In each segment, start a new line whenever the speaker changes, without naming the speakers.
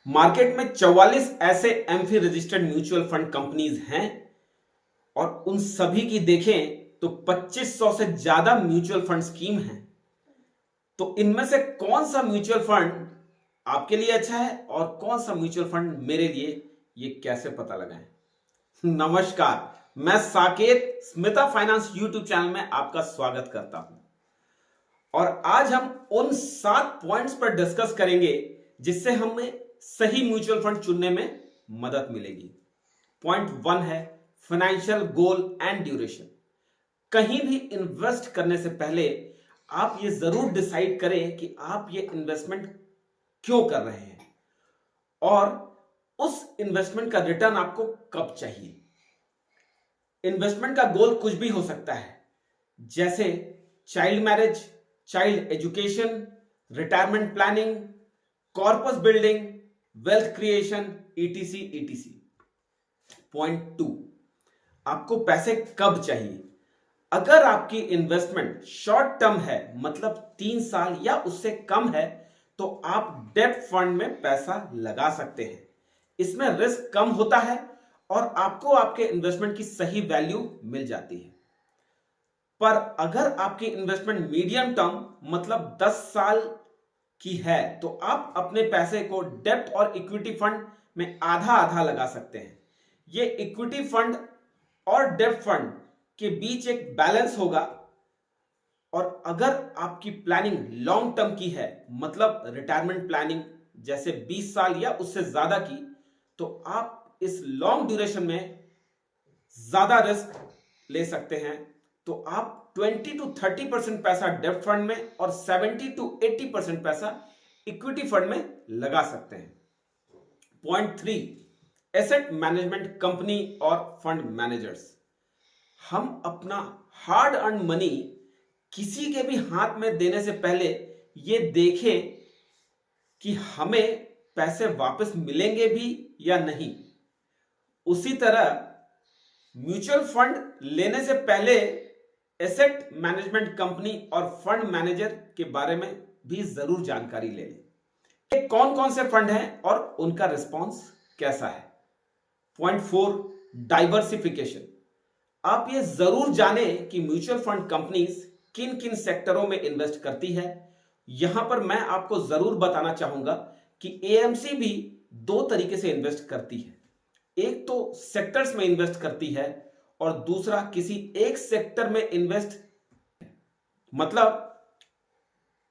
Market में 44 ऐसे AMFI registered mutual fund companies हैं और उन सभी की देखें तो 2500 से ज्यादा म्यूचुअल फंड स्कीम हैं। तो इनमें से कौन सा म्यूचुअल फंड आपके लिए अच्छा है और कौन सा म्यूचुअल फंड मेरे लिए, ये कैसे पता लगाएं? नमस्कार, मैं Saket Smita finance YouTube channel में आपका स्वागत करता हूं और आज हम उन 7 पॉइंट्स पर डिस्कस करेंगे जिससे हमें सही म्यूचुअल फंड चुनने में मदद मिलेगी। पॉइंट 1 है फाइनेंशियल गोल एंड ड्यूरेशन। कहीं भी इन्वेस्ट करने से पहले आप ये जरूर डिसाइड करें कि आप ये इन्वेस्टमेंट क्यों कर रहे हैं और उस इन्वेस्टमेंट का रिटर्न आपको कब चाहिए। इन्वेस्टमेंट का गोल कुछ भी हो सकता है, जैसे child marriage, child education, retirement planning, corpus building, wealth creation, etc etc. Point 2, आपको पैसे कब चाहिए। अगर आपकी इन्वेस्टमेंट शॉर्ट टर्म है, मतलब 3 साल या उससे कम है, तो आप डेब्ट फंड में पैसा लगा सकते हैं। इसमें रिस्क कम होता है और आपको आपके इन्वेस्टमेंट की सही वैल्यू मिल जाती है। पर अगर आपकी इन्वेस्टमेंट मीडियम टर्म मतलब 10 साल की है, तो आप अपने पैसे को डेब्ट और इक्विटी फंड में आधा आधा लगा सकते हैं। ये इक्विटी फंड और डेब्ट फंड के बीच एक बैलेंस होगा और अगर आपकी प्लानिंग लॉन्ग टर्म की है, मतलब रिटायरमेंट प्लानिंग जैसे 20 साल या उससे ज्यादा की, तो आप इस लॉन्ग ड्यूरेशन में ज्यादा रिस्क ले सकते हैं। तो आप 20 to 30% पैसा डेब्ट फंड में और 70 to 80% पैसा इक्विटी फंड में लगा सकते हैं। पॉइंट 3, एसेट मैनेजमेंट कंपनी और फंड मैनेजर्स। हम अपना हार्ड अर्न मनी किसी के भी हाथ में देने से पहले ये देखें कि हमें पैसे वापस मिलेंगे भी या नहीं। उसी तरह म्यूचुअल फंड लेने से पहले एसेट मैनेजमेंट कंपनी और फंड मैनेजर के बारे में भी जरूर जानकारी ले लें कि कौन कौन से फंड हैं और उनका रिस्पॉन्स कैसा है। Point 4, diversification. आप ये जरूर जानें कि म्यूचुअल फंड कंपनीज किन किन सेक्टरों में इन्वेस्ट करती है। यहां पर मैं आपको जरूर बताना चाहूंगा कि एएमसी भी 2 तरीके से इन्वेस्ट करती है। एक तो सेक्टर्स में इन्वेस्ट करती है और दूसरा किसी एक सेक्टर में इन्वेस्ट, मतलब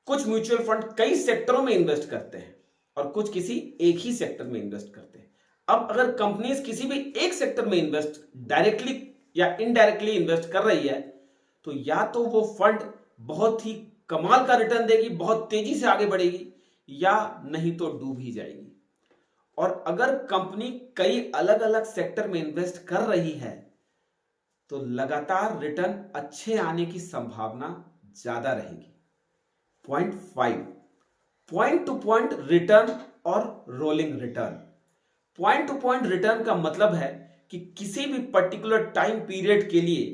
कुछ म्यूचुअल फंड कई सेक्टरों में इन्वेस्ट करते हैं और कुछ किसी एक ही सेक्टर में इन्वेस्ट करते हैं। अब अगर कंपनीज किसी भी एक सेक्टर में इन्वेस्ट डायरेक्टली या इनडायरेक्टली इन्वेस्ट कर रही है, तो या तो वो फंड बहुत ही कमाल का रिटर्न देगी, बहुत तेजी से आगे बढ़ेगी, या नहीं तो डूब ही जाएगी। और अगर कंपनी कई अलग अलग सेक्टर में इन्वेस्ट कर रही है, तो लगातार रिटर्न अच्छे आने की संभावना ज्यादा रहेगी। Point 5, point to point return और rolling return. Point to point return का मतलब है कि किसी भी पर्टिकुलर टाइम पीरियड के लिए,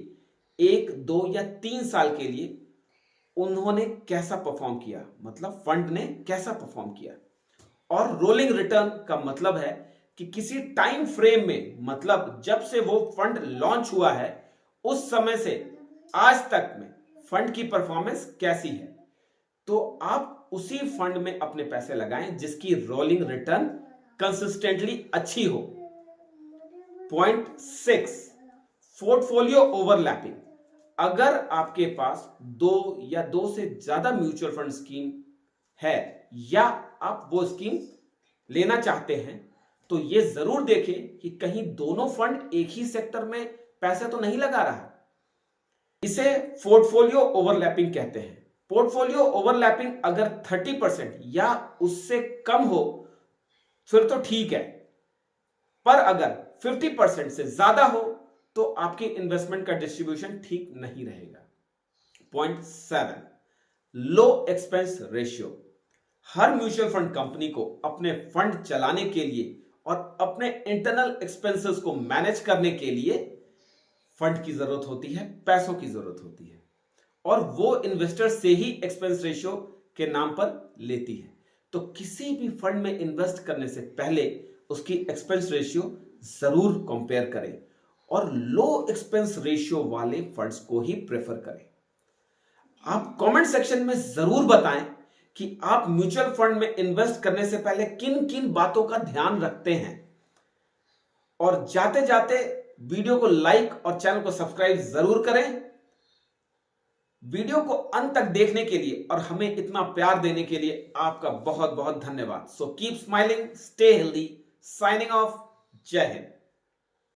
1, 2 या 3 साल के लिए उन्होंने कैसा परफॉर्म किया, मतलब फंड ने कैसा परफॉर्म किया। और रोलिंग रिटर्न का मतलब है कि किसी टाइम फ्रेम में, मतलब जब से वो फंड लॉन्च हुआ है उस समय से आज तक में फंड की परफॉर्मेंस कैसी है। तो आप उसी फंड में अपने पैसे लगाएं जिसकी रोलिंग रिटर्न कंसिस्टेंटली अच्छी हो। Point 6, portfolio overlapping. अगर आपके पास 2 या 2 से ज्यादा म्यूचुअल फंड स्कीम है या आप वो स्कीम लेना चाहते हैं, तो ये जरूर देखें कि कहीं दोनों फंड एक ही सेक्टर में पैसे तो नहीं लगा रहा। इसे पोर्टफोलियो ओवरलैपिंग कहते हैं। पोर्टफोलियो ओवरलैपिंग अगर 30% या उससे कम हो फिर तो ठीक है, पर अगर 50% से ज्यादा हो तो आपकी इन्वेस्टमेंट का डिस्ट्रीब्यूशन ठीक नहीं रहेगा। पॉइंट 7, लो एक्सपेंस रेशियो। हर म्यूचुअल फंड कंपनी को अपने फंड चलाने के लिए और अपने इंटरनल एक्सपेंसेस को मैनेज करने के लिए फंड की जरूरत होती है, पैसों की जरूरत होती है, और वो इन्वेस्टर से ही एक्सपेंस रेशियो के नाम पर लेती है। तो किसी भी फंड में इन्वेस्ट करने से पहले उसकी एक्सपेंस रेशियो जरूर कंपेयर करें और लो एक्सपेंस रेशियो वाले फंड्स को ही प्रेफर करें। आप कमेंट सेक्शन में जरूर बताएं कि आप म्यूचुअल फंड में इन्वेस्ट करने से पहले किन किन बातों का ध्यान रखते हैं। और जाते जाते वीडियो को लाइक और चैनल को सब्सक्राइब जरूर करें। वीडियो को अंत तक देखने के लिए और हमें इतना प्यार देने के लिए आपका बहुत बहुत धन्यवाद। So keep smiling, stay healthy, signing off, जय हिंद।